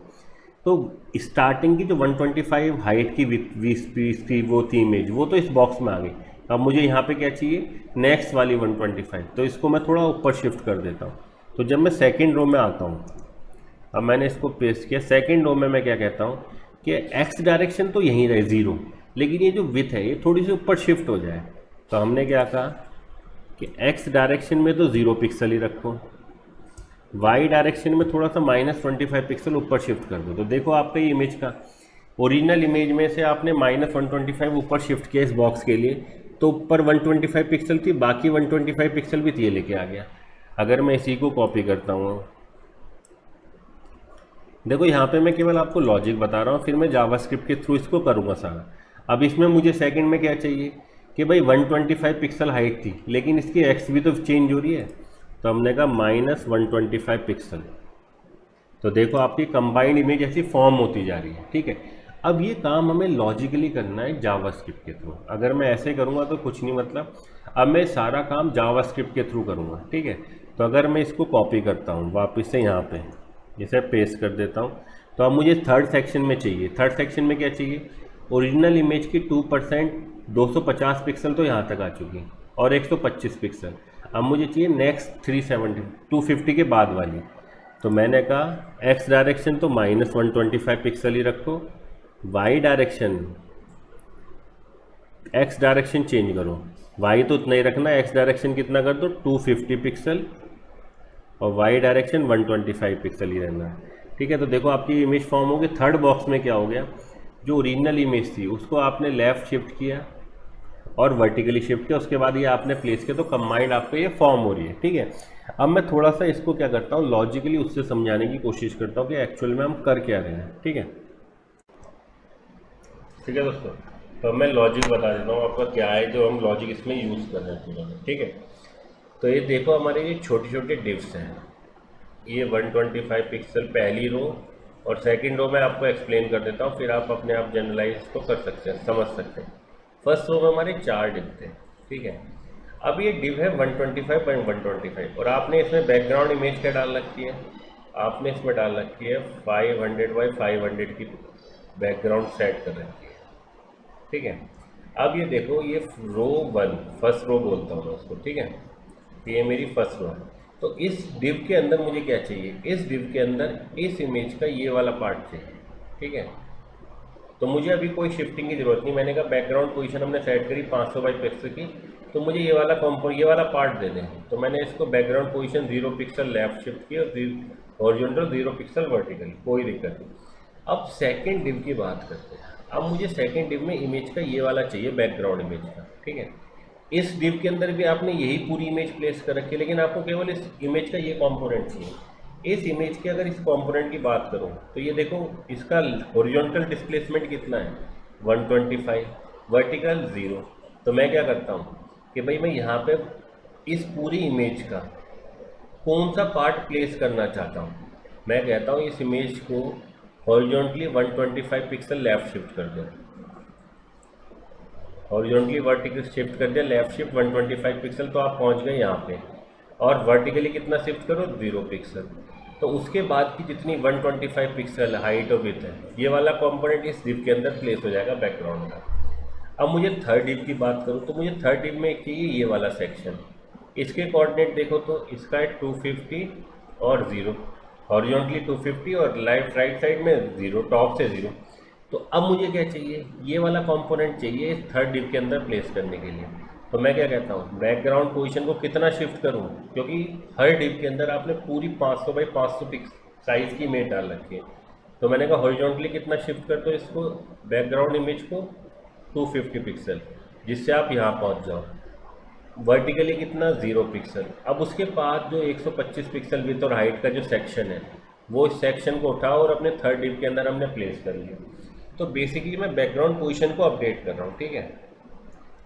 तो स्टार्टिंग की जो 125 हाइट की विथ थी वो थी इमेज, वो तो इस बॉक्स में आ गई। अब मुझे यहाँ पे क्या चाहिए, नेक्स्ट वाली 125, तो इसको मैं थोड़ा ऊपर शिफ्ट कर देता हूँ। तो जब मैं सेकेंड रो में आता हूँ, अब मैंने इसको पेस्ट किया, सेकेंड रो में मैं क्या कहता हूँ कि एक्स डायरेक्शन तो यहीं रहे 0, लेकिन ये जो विथ है ये थोड़ी सी ऊपर शिफ्ट हो जाए। तो हमने क्या कहा कि एक्स डायरेक्शन में तो 0 पिक्सल ही रखो, वाई डायरेक्शन में थोड़ा सा -25 पिक्सल ऊपर शिफ्ट कर दो। तो देखो आपका ये इमेज का ओरिजिनल इमेज में से आपने -125 ऊपर शिफ्ट किया इस बॉक्स के लिए, तो ऊपर 125 पिक्सल थी, बाकी 125 पिक्सल भी ये लेके आ गया। अगर मैं इसी को कॉपी करता हूँ, देखो यहाँ पे मैं केवल आपको लॉजिक बता रहा हूँ, फिर मैं जावास्क्रिप्ट के थ्रू इसको करूँगा सारा। अब इसमें मुझे सेकंड में क्या चाहिए कि भाई 125 पिक्सल हाइट थी, लेकिन इसकी एक्स भी तो चेंज हो रही है, तो हमने कहा -125 पिक्सल। तो देखो आपकी कंबाइंड इमेज ऐसी फॉर्म होती जा रही है। ठीक है, अब ये काम हमें लॉजिकली करना है जावास्क्रिप्ट के थ्रू। अगर मैं ऐसे करूँगा तो कुछ नहीं, मतलब अब मैं सारा काम जावास्क्रिप्ट के थ्रू करूँगा। ठीक है, तो अगर मैं इसको कॉपी करता हूँ वापस से यहाँ पे, जैसे पेस्ट कर देता हूँ, तो अब मुझे थर्ड सेक्शन में चाहिए। थर्ड सेक्शन में क्या चाहिए, ओरिजिनल इमेज की 2% 250 पिक्सल तो यहाँ तक आ चुकी और 125 पिक्सल। अब मुझे चाहिए नेक्स्ट 250 के बाद वाली। तो मैंने कहा एक्स डायरेक्शन तो -125 पिक्सल ही रखो, Y direction X direction change करो, वाई तो उतना ही रखना, एक्स डायरेक्शन कितना कर दो 250 पिक्सल और वाई डायरेक्शन 125 पिक्सल ही रहना है। ठीक है, तो देखो आपकी इमेज फॉर्म होगी। थर्ड बॉक्स में क्या हो गया, जो ओरिजिनल इमेज थी उसको आपने लेफ़्ट शिफ्ट किया और वर्टिकली शिफ्ट किया, उसके बाद ये आपने प्लेस किया, तो कंबाइंड आपको ये फॉर्म हो रही है। ठीक है, अब मैं थोड़ा सा इसको क्या करता हूँ, लॉजिकली उससे समझाने की कोशिश करता हूँ कि एक्चुअल में हम कर क्या रहे हैं। ठीक है दोस्तों, तो मैं लॉजिक बता देता हूँ आपका क्या है जो हम लॉजिक इसमें यूज़ कर रहे हैं पूरा में। ठीक है, तो ये देखो हमारे ये छोटे छोटे डिव्स हैं, ये 125 पिक्सल पहली रो और सेकंड रो में आपको एक्सप्लेन कर देता हूँ, फिर आप अपने आप जनरलाइज इसको कर सकते हैं, समझ सकते हैं। फर्स्ट रो में हमारे 4 डिव थे। ठीक है, अब ये डिव है 125 और आपने इसमें बैकग्राउंड इमेज क्या डाल रखी है, आपने इसमें डाल रखी है 500x500 की बैकग्राउंड सेट कर रखी है। ठीक है, अब ये देखो ये रो 1 फर्स्ट रो बोलता हूँ मैं उसको। ठीक है, ये मेरी फर्स्ट रो है। तो इस डिव के अंदर मुझे क्या चाहिए, इस डिव के अंदर इस इमेज का ये वाला पार्ट चाहिए। ठीक है, तो मुझे अभी कोई शिफ्टिंग की जरूरत नहीं, मैंने कहा बैकग्राउंड पोजीशन हमने सेट करी 500 बाई पिक्सल की, तो मुझे ये वाला ये वाला पार्ट दे दें। तो मैंने इसको background position 0 pixel left shift किया और हॉरिजॉन्टल 0 पिक्सल वर्टिकल, कोई दिक्कत नहीं। अब सेकेंड डिव की बात करते हैं। अब मुझे सेकेंड डिव में इमेज का ये वाला चाहिए बैकग्राउंड इमेज का। ठीक है, इस div के अंदर भी आपने यही पूरी इमेज प्लेस कर रखी है, लेकिन आपको केवल इस इमेज का ये कंपोनेंट चाहिए। इस इमेज के अगर इस कंपोनेंट की बात करूं तो ये देखो इसका हॉरिजॉन्टल डिस्प्लेसमेंट कितना है 125, वर्टिकल 0। तो मैं क्या करता हूँ कि भाई मैं यहाँ पे इस पूरी इमेज का कौन सा पार्ट प्लेस करना चाहता हूँ। मैं कहता हूँ इस इमेज को हॉरिजॉन्टली 125 पिक्सल लेफ्ट शिफ्ट कर दो, हॉरिजॉन्टली वर्टिकल शिफ्ट कर दिया, लेफ्ट शिफ्ट 125 पिक्सल, तो आप पहुँच गए यहाँ पे। और वर्टिकली कितना शिफ्ट करो 0 पिक्सल। तो उसके बाद की जितनी 125 पिक्सल हाइट और विड्थ है, ये वाला कंपोनेंट इस डिव के अंदर प्लेस हो जाएगा बैकग्राउंड का। अब मुझे थर्ड डिव की बात करूँ तो मुझे थर्ड डिव में चाहिए ये वाला सेक्शन। इसके कोऑर्डिनेट देखो तो इसका है 250 और 0, हॉरिजॉन्टली 250 और राइट साइड में 0, टॉप से 0। तो अब मुझे क्या चाहिए, ये वाला कंपोनेंट चाहिए इस थर्ड डिव के अंदर प्लेस करने के लिए। तो मैं क्या कहता हूँ बैकग्राउंड पोजीशन को कितना शिफ्ट करूँ, क्योंकि हर डिव के अंदर आपने पूरी 500 बाई 500 साइज़ की इमेज डाल रखी है। तो मैंने कहा हॉरिजॉन्टली कितना शिफ्ट कर दो इसको, बैकग्राउंड इमेज को 250 पिक्सल, जिससे आप यहाँ पहुँच जाओ। वर्टिकली कितना 0 पिक्सल। अब उसके बाद जो 125 पिक्सल विड्थ और हाइट का जो सेक्शन है, वो इस सेक्शन को उठाओ और अपने थर्ड डिव के अंदर हमने प्लेस कर लिया। तो बेसिकली मैं बैकग्राउंड पोजीशन को अपडेट कर रहा हूँ, ठीक है।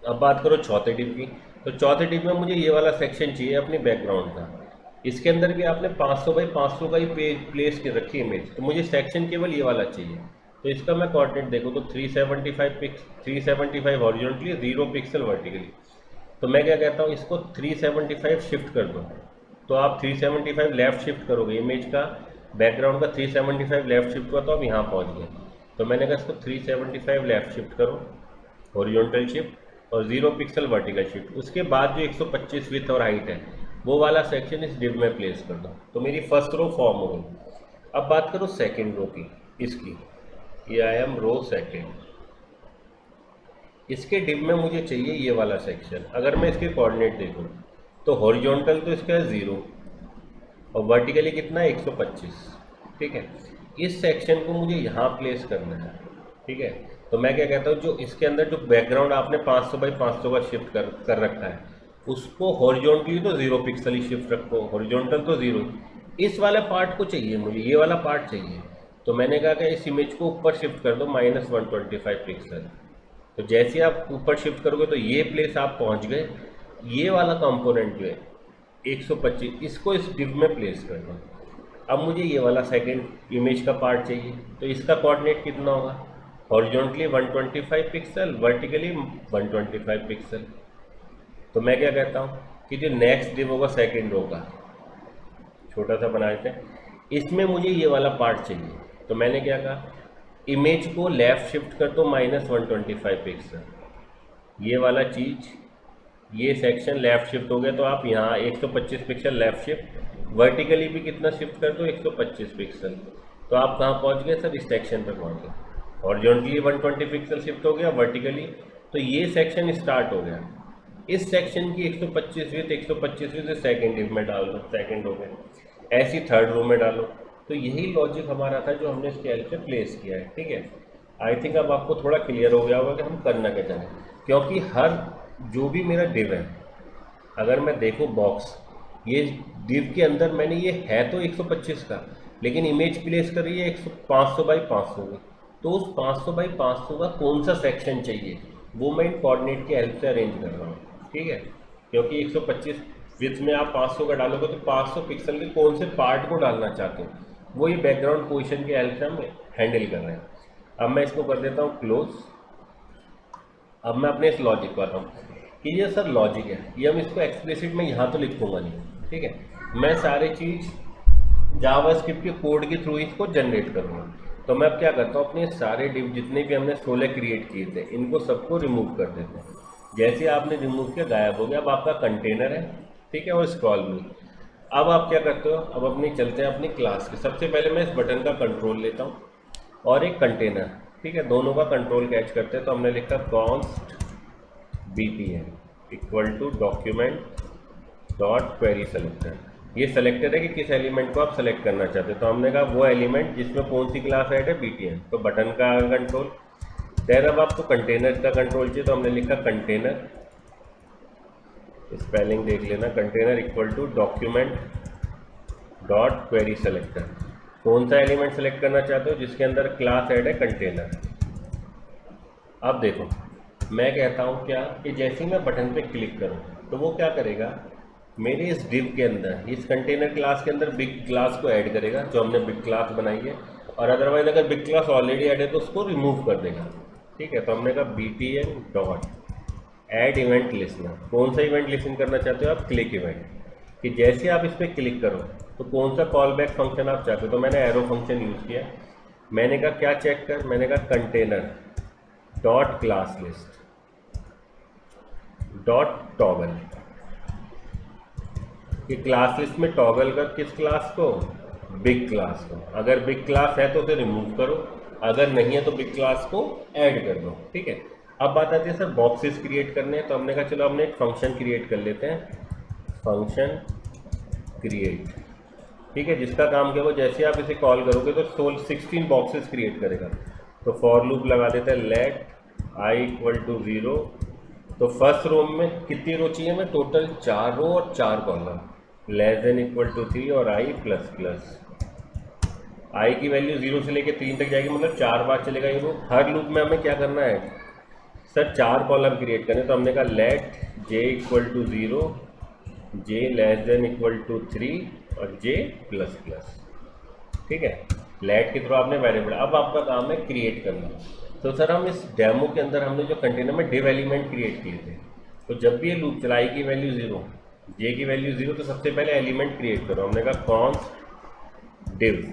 अब बात करो चौथे डिव की। तो चौथे डिव में मुझे ये वाला सेक्शन चाहिए अपने बैकग्राउंड का। इसके अंदर भी आपने 500 बाई 500 का ही प्लेस कर रखी इमेज, तो मुझे सेक्शन केवल ये वाला चाहिए। तो इसका मैं कोऑर्डिनेट देखो तो 375 हॉरिजॉन्टली, 0 पिक्सल वर्टिकली। तो मैं क्या कहता हूँ इसको 375 शिफ्ट कर दो। तो आप 375 लेफ्ट शिफ्ट करोगे, इमेज का बैकग्राउंड का 375 लेफ्ट शिफ्ट हुआ तो आप यहाँ पहुँच गए। तो मैंने कहा इसको 375 लेफ्ट शिफ्ट करो, हॉरिजॉन्टल शिफ्ट, और 0 पिक्सल वर्टिकल शिफ्ट। उसके बाद जो 125 विड्थ और हाइट है, वो वाला सेक्शन इस डिव में प्लेस कर दो। तो मेरी फर्स्ट रो फॉर्म हो गई। अब बात करो सेकेंड रो की, इसकी, ये आई एम रो सेकेंड। इसके डिव में मुझे चाहिए ये वाला सेक्शन। अगर मैं इसके कोऑर्डिनेट देखूँ तो हॉरिजॉन्टल तो इसका है 0 और वर्टिकली कितना है 125, ठीक है। इस सेक्शन को मुझे यहाँ प्लेस करना है, ठीक है। तो मैं क्या कहता हूँ जो इसके अंदर जो बैकग्राउंड आपने 500 बाई 500 का शिफ्ट कर रखा है, उसको हॉरिजॉन्टली तो 0 पिक्सल ही शिफ्ट रखो, हॉरिजॉन्टल तो 0। इस वाला पार्ट को चाहिए मुझे, ये वाला पार्ट चाहिए। तो मैंने कहा कि इस इमेज को ऊपर शिफ्ट कर दो -125 पिक्सल। तो जैसे आप ऊपर शिफ्ट करोगे तो ये प्लेस आप पहुंच गए। ये वाला कंपोनेंट जो है 125, इसको इस डिव में प्लेस कर दो। अब मुझे ये वाला सेकंड इमेज का पार्ट चाहिए। तो इसका कोऑर्डिनेट कितना होगा, हॉरिजॉन्टली 125 पिक्सल, वर्टिकली 125 पिक्सल। तो मैं क्या कहता हूँ कि जो नेक्स्ट डिव होगा सेकंड रो का, छोटा सा बना देते हैं, इसमें मुझे ये वाला पार्ट चाहिए। तो मैंने क्या कहा, इमेज को लेफ़्ट शिफ्ट कर दो -125 पिक्सल। ये वाला चीज़, ये सेक्शन लेफ़्ट शिफ्ट हो गया, तो आप यहाँ 125 पिक्सल लेफ़्ट शिफ्ट, वर्टिकली भी कितना शिफ्ट कर दो 125 पिक्सल। तो आप कहाँ पहुँच गए सर, इस सेक्शन पर पहुँच गए। हॉरिजॉन्टली 120 पिक्सल शिफ्ट हो गया, वर्टिकली तो ये सेक्शन स्टार्ट हो गया। इस सेक्शन की 125 विथ 125 विथ सेकेंड डिव में डाल दो, सेकेंड रो में, ऐसी थर्ड रो में डालो। तो यही लॉजिक हमारा था जो हमने इसके हेल्प से प्लेस किया है, ठीक है। आई थिंक अब आपको थोड़ा क्लियर हो गया होगा कि हम करना क्या चाहें, क्योंकि हर जो भी मेरा डिव है, अगर मैं देखूँ बॉक्स, ये डिव के अंदर मैंने ये है तो 125 का, लेकिन इमेज प्लेस कर रही है 500 बाई 500 की। तो उस 500 बाई 500 का कौन सा सेक्शन चाहिए, वो मैं इन कोऑर्डिनेट की हेल्प से अरेंज कर रहा हूँ, ठीक है। क्योंकि 125 विड्थ में आप 500 का डालोगे तो 500 पिक्सल के कौन से पार्ट को डालना चाहते हो, वो ये बैकग्राउंड पोजीशन की हेल्प से हम हैंडल कर रहे हैं। अब मैं इसको कर देता हूँ क्लोज। अब मैं अपने इस लॉजिक को आता हूँ कि ये सर लॉजिक है, ये हम इसको एक्सप्लिसिट में यहाँ तो लिखूंगा नहीं, ठीक है। मैं सारी चीज़ जावास्क्रिप्ट के कोड के थ्रू इसको जनरेट करूँगा। तो मैं अब क्या करता हूँ, अपने सारे डिव जितने भी हमने 16 क्रिएट किए थे, इनको सबको रिमूव कर देते हैं। जैसे आपने रिमूव किया, गायब हो गया। अब आपका कंटेनर है, ठीक है, और स्क्रॉल भी। अब आप क्या करते हो, अब अपनी चलते हैं अपनी क्लास के। सबसे पहले मैं इस बटन का कंट्रोल लेता हूँ और एक कंटेनर, ठीक है, दोनों का कंट्रोल कैच करते हैं। तो हमने लिखा const bpm equal to document dot query selector. ये सेलेक्टर है कि किस एलिमेंट को आप सेलेक्ट करना चाहते हो। तो हमने कहा वो एलिमेंट जिसमें कौन सी क्लास ऐड है, btm। तो बटन का कंट्रोल। देन अब आपको कंटेनर का कंट्रोल चाहिए, तो हमने लिखा कंटेनर स्पेलिंग देख लेना, container equal to document dot query selector. कौन सा एलिमेंट सेलेक्ट करना चाहते हो? जिसके अंदर क्लास ऐड है कंटेनर। अब देखो मैं कहता हूँ क्या कि जैसे ही मैं बटन पे क्लिक करूँ तो वो क्या करेगा, मेरे इस डिव के अंदर, इस कंटेनर क्लास के अंदर बिग क्लास को ऐड करेगा जो हमने बिग क्लास बनाई है, और अदरवाइज अगर बिग क्लास ऑलरेडी ऐड है तो उसको रिमूव कर देगा। ठीक है, तो हमने कहा btn dot add event listener. कौन सा इवेंट लिसन करना चाहते हो आप? Click event. कि जैसे आप इस पर क्लिक करो तो कौन सा कॉल बैक फंक्शन आप चाहते हो? तो मैंने एरो फंक्शन यूज़ किया। मैंने कहा क्या चेक कर, मैंने कहा container dot class list dot toggle. कि क्लास लिस्ट में टॉगल कर किस क्लास को? बिग क्लास को। अगर बिग क्लास है तो उसे रिमूव करो, अगर नहीं है तो बिग क्लास को ऐड कर दो। ठीक है, अब बात आती है सर बॉक्सेस क्रिएट करने हैं, तो हमने कहा चलो हमने एक फंक्शन क्रिएट कर लेते हैं, फंक्शन क्रिएट। ठीक है, जिसका काम क्या हो, जैसे आप इसे कॉल करोगे तो 16 बॉक्सेस क्रिएट करेगा। तो फॉर लूप लगा देते हैं लेट i इक्वल टू 0। तो फर्स्ट रो में कितनी रो चाहिए हमें? टोटल 4 रो और 4 column. Less than equal to 3 और i प्लस प्लस। i की वैल्यू 0 से लेकर 3 तक जाएगी, मतलब 4 बार चलेगा ये लूप। हर लूप में हमें क्या करना है सर? 4 कॉलम क्रिएट करने। तो हमने कहा let j equal to 0, j less than equal to 3 और j प्लस प्लस। ठीक है, लेट के थ्रू आपने वेरिएबल। अब आपका काम है क्रिएट करना। तो सर हम इस डेमो के अंदर हमने जो कंटेनर में डिव एलिमेंट क्रिएट किए थे, तो जब भी ये लूप चला i की वैल्यू 0, j की वैल्यू 0, तो सबसे पहले एलिमेंट क्रिएट करो। हमने कहा कॉन्स्ट डिव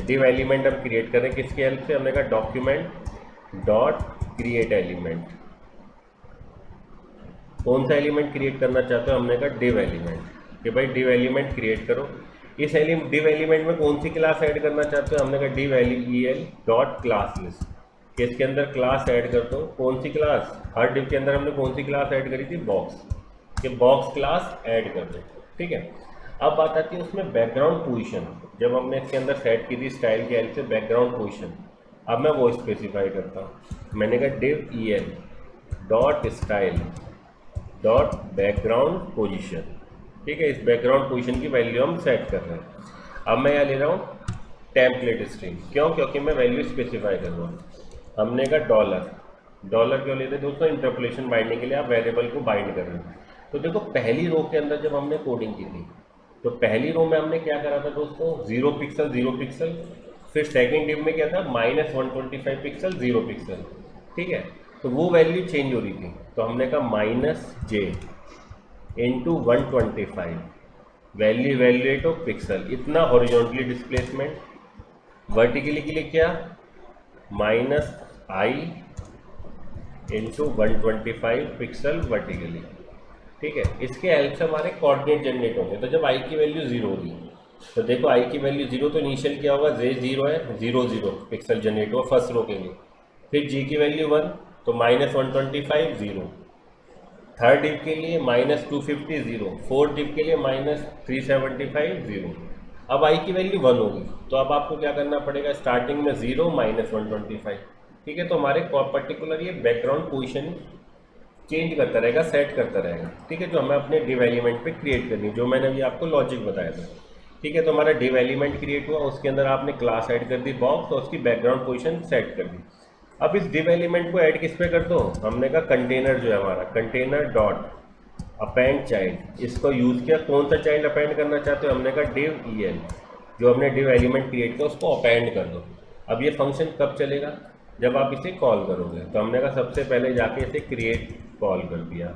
डिव एलिमेंट हम क्रिएट करें किसकी हेल्प से? हमने कहा डॉक्यूमेंट डॉट क्रिएट एलिमेंट। कौन सा एलिमेंट क्रिएट करना चाहते हो? हमने कहा डिव एलिमेंट। कि भाई डिव एलिमेंट क्रिएट करो। इस डिव एलिमेंट में कौन सी क्लास ऐड करना चाहते हो? हमने कहा div L dot class list. कि इसके अंदर क्लास ऐड कर दो। कौन सी क्लास? हर डिव के अंदर हमने कौन सी क्लास ऐड करी थी? बॉक्स। कि बॉक्स क्लास ऐड कर दो। ठीक है, अब बात आती है उसमें बैकग्राउंड पोजीशन। जब हमने इसके अंदर सेट की थी स्टाइल की हेल्प से बैकग्राउंड पोजीशन, अब मैं वो स्पेसिफाई करता हूँ। मैंने कहा div EL dot style dot background position. ठीक है, इस बैकग्राउंड पोजीशन की वैल्यू हम सेट कर रहे हैं। अब मैं यहाँ ले रहा हूँ टेम्पलेट स्ट्रिंग। क्यों? क्योंकि मैं वैल्यू स्पेसिफाई कर रहा हूँ। हमने कहा डॉलर क्यों लेते हैं दोस्तों? इंटरपोलेशन बाइंडिंग के लिए आप वेरिएबल को बाइंड कर रहे हैं। तो देखो पहली रो के अंदर जब हमने कोडिंग की थी तो पहली रो में हमने क्या करा था दोस्तों? 0 पिक्सल। फिर सेकेंड डिव में क्या था? -125 पिक्सल 0 पिक्सल। ठीक है, तो वो वैल्यू चेंज हो रही थी। तो हमने कहा -j into 125 value evaluate of pixel, इतना हॉरिजॉन्टली डिस्प्लेसमेंट। वर्टिकली के लिए क्या? -i into 125 pixel vertically. ठीक है, इसके हेल्प से हमारे कोऑर्डिनेट जनरेट होंगे। तो जब i की वैल्यू 0 होगी तो देखो i की वैल्यू 0, तो इनिशियल क्या होगा? j 0 है, 0 पिक्सल जनरेट हुआ फर्स्ट रो के लिए। फिर g की वैल्यू 1, तो -125 0। थर्ड डिव के लिए -250 0। फोर्थ डिव के लिए -375 0। अब i की वैल्यू 1 होगी, तो अब आपको क्या करना पड़ेगा? स्टार्टिंग में 0 -125। ठीक है, तो हमारे पर्टिकुलर ये बैकग्राउंड पोजीशन चेंज करता रहेगा, सेट करता रहेगा। ठीक है, जो हमें अपने डिव एलिमेंट पे क्रिएट करनी, जो मैंने अभी आपको लॉजिक बताया था। ठीक है, तो हमारा डिव एलिमेंट क्रिएट हुआ, उसके अंदर आपने क्लास ऐड कर दी बॉक्स, और उसकी बैकग्राउंड पोजीशन सेट कर दी। अब इस डिव एलिमेंट को ऐड किस पे कर दो? हमने कहा कंटेनर जो है हमारा, कंटेनर डॉट अपेंड चाइल्ड, इसको यूज़ किया। कौन सा चाइल्ड अपेंड करना चाहते हो? हमने कहा डिव EL, जो हमने डिव एलिमेंट क्रिएट किया उसको अपेंड कर दो। अब ये फंक्शन कब चलेगा? जब आप इसे कॉल करोगे। तो हमने कहा सबसे पहले जाके इसे क्रिएट कॉल कर दिया।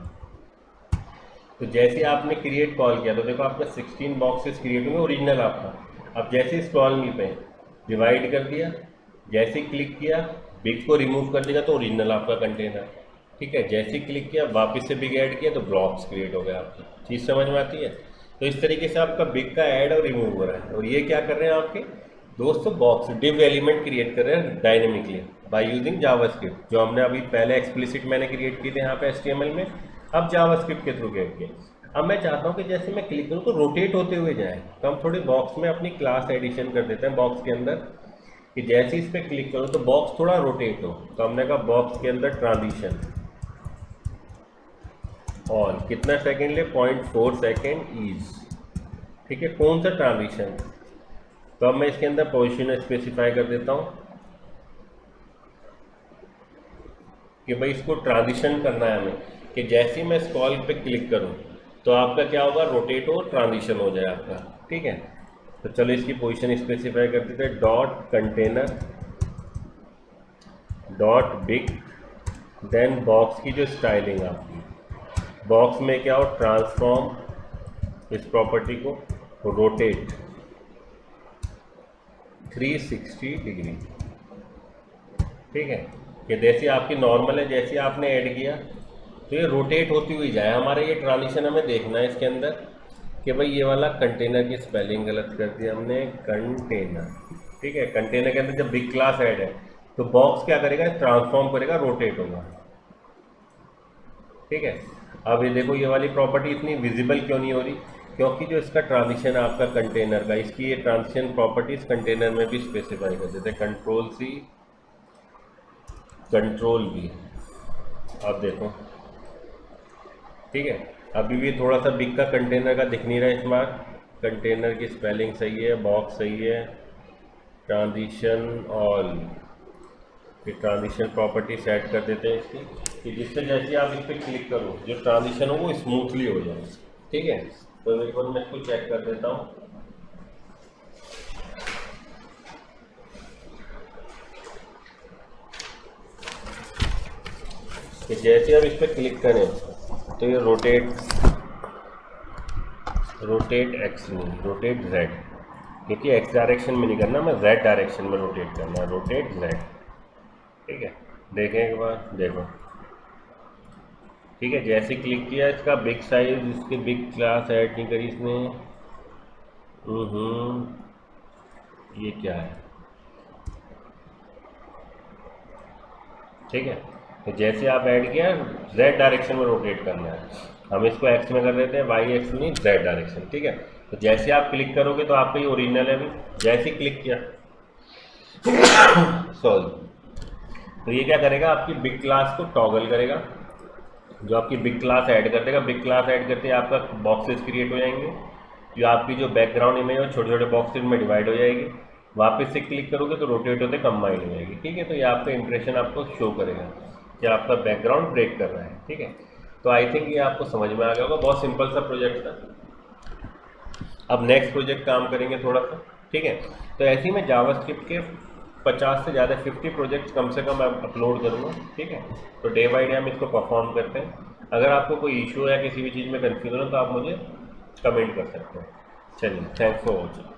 तो जैसे आपने क्रिएट कॉल किया तो देखो आपका 16 बॉक्सेस क्रिएट होंगे ओरिजिनल आपका। अब जैसे इस कॉलनी पे डिवाइड कर दिया, जैसे क्लिक किया बिग को रिमूव कर देगा तो ओरिजिनल आपका कंटेनर। ठीक है, जैसे क्लिक किया वापस से बिग ऐड किया तो ब्लॉक्स क्रिएट हो गए आपकी। चीज़ समझ में आती है? तो इस तरीके से आपका बिग का ऐड और रिमूव हो रहा है। और ये क्या कर रहे हैं आपके दोस्तों? बॉक्स डिव एलिमेंट क्रिएट कर रहे हैं डायनेमिकली बाय यूजिंग जावास्क्रिप्ट, जो हमने अभी पहले एक्सप्लिसिट मैंने क्रिएट किए थे यहाँ पे HTML में, अब जावास्क्रिप्ट के थ्रू क्रिएट किए। अब मैं चाहता हूँ कि जैसे मैं क्लिक करूँ तो रोटेट होते हुए जाए, तो हम थोड़े बॉक्स में अपनी क्लास एडिशन कर देते हैं बॉक्स के अंदर, कि जैसे इस पर क्लिक करो तो बॉक्स थोड़ा रोटेट हो। तो हमने कहा बॉक्स के अंदर ऑल कितना सेकेंड ले 0.4 सेकेंड ईज। ठीक है, कौन सा ट्रांजिशन। तो अब मैं इसके अंदर पोजीशन स्पेसिफाई कर देता हूँ कि भाई इसको ट्रांजिशन करना है हमें, कि जैसे ही मैं स्क्रॉल पे क्लिक करूँ तो आपका क्या होगा, रोटेट हो ट्रांजिशन हो जाए आपका। ठीक है, तो चलो इसकी पोजीशन स्पेसिफाई कर देते हैं, dot container dot big, then box की जो स्टाइलिंग आपकी, बॉक्स में क्या हो, ट्रांसफॉर्म इस प्रॉपर्टी को रोटेट 360 डिग्री। ठीक है, ये जैसे आपकी नॉर्मल है, जैसे आपने ऐड किया तो ये रोटेट होती हुई जाए। हमारा ये ट्रांजिशन हमें देखना है इसके अंदर कि भाई ये वाला कंटेनर की स्पेलिंग गलत कर दी हमने, कंटेनर। ठीक है, कंटेनर के अंदर जब बिग क्लास ऐड है तो बॉक्स क्या करेगा, ट्रांसफॉर्म करेगा, रोटेट होगा। ठीक है, अब ये देखो ये वाली प्रॉपर्टी इतनी विजिबल क्यों नहीं हो रही, क्योंकि जो इसका ट्रांजिशन है आपका कंटेनर का, इसकी ये ट्रांजिशन प्रॉपर्टीज कंटेनर में भी स्पेसिफाई कर देते हैं, कंट्रोल सी कंट्रोल बी। अब देखो, ठीक है, अभी भी थोड़ा सा बिग का कंटेनर का दिख नहीं रहा है स्मार्ट, कंटेनर की स्पेलिंग सही है, बॉक्स सही है, ट्रांजिशन ऑल, फिर ट्रांजिशन प्रॉपर्टी सेट कर देते हैं इसकी, कि जिससे जैसे आप इस पर क्लिक करो जो ट्रांजिशन हो वो स्मूथली हो जाए। ठीक है, तो एक बार मैं इसको चेक कर देता हूँ। कि जैसे आप इस पर क्लिक करें तो ये रोटेट एक्स नहीं, रोटेट जेड, क्योंकि एक्स डायरेक्शन में नहीं करना, मैं जेड डायरेक्शन में रोटेट करना है, रोटेट जेड। ठीक है, देखें एक बार, देखो। ठीक है, जैसे क्लिक किया इसका बिग साइज, इसके बिग क्लास ऐड नहीं करी इसने। ये क्या है। ठीक है, तो जैसे आप ऐड किया जेड डायरेक्शन में रोटेट करना है, हम इसको एक्स में कर देते हैं, वाई एक्स नहीं जेड डायरेक्शन। ठीक है, तो जैसे आप क्लिक करोगे तो आपका ये ओरिजिनल है, अभी जैसे क्लिक किया सॉरी, तो ये क्या करेगा, आपकी बिग क्लास को टॉगल करेगा, जो आपकी बिग क्लास ऐड कर देगा। बिग क्लास ऐड करते ही आपका बॉक्सेस क्रिएट हो जाएंगे, जो आपकी जो बैकग्राउंड इमेज है छोटे छोटे बॉक्सेस में डिवाइड हो जाएगी। वापस से क्लिक करोगे तो रोटेट होते कंबाइंड हो जाएगी। ठीक है, तो ये आपका इंप्रेशन आपको शो करेगा कि आपका बैकग्राउंड ब्रेक कर रहा है। ठीक है, तो आई थिंक ये आपको समझ में आ गया होगा, बहुत सिंपल सा प्रोजेक्ट था। अब नेक्स्ट प्रोजेक्ट काम करेंगे थोड़ा सा। ठीक है, तो ऐसे ही मैं जावास्क्रिप्ट के 50 से ज़्यादा 50 प्रोजेक्ट्स कम से कम अपलोड करूँगा। ठीक है, तो डे बाई डे हम इसको परफॉर्म करते हैं। अगर आपको कोई इशू है, किसी भी चीज़ में कन्फ्यूजन हो तो आप मुझे कमेंट कर सकते हैं। चलिए, थैंक्स फॉर वॉचिंग।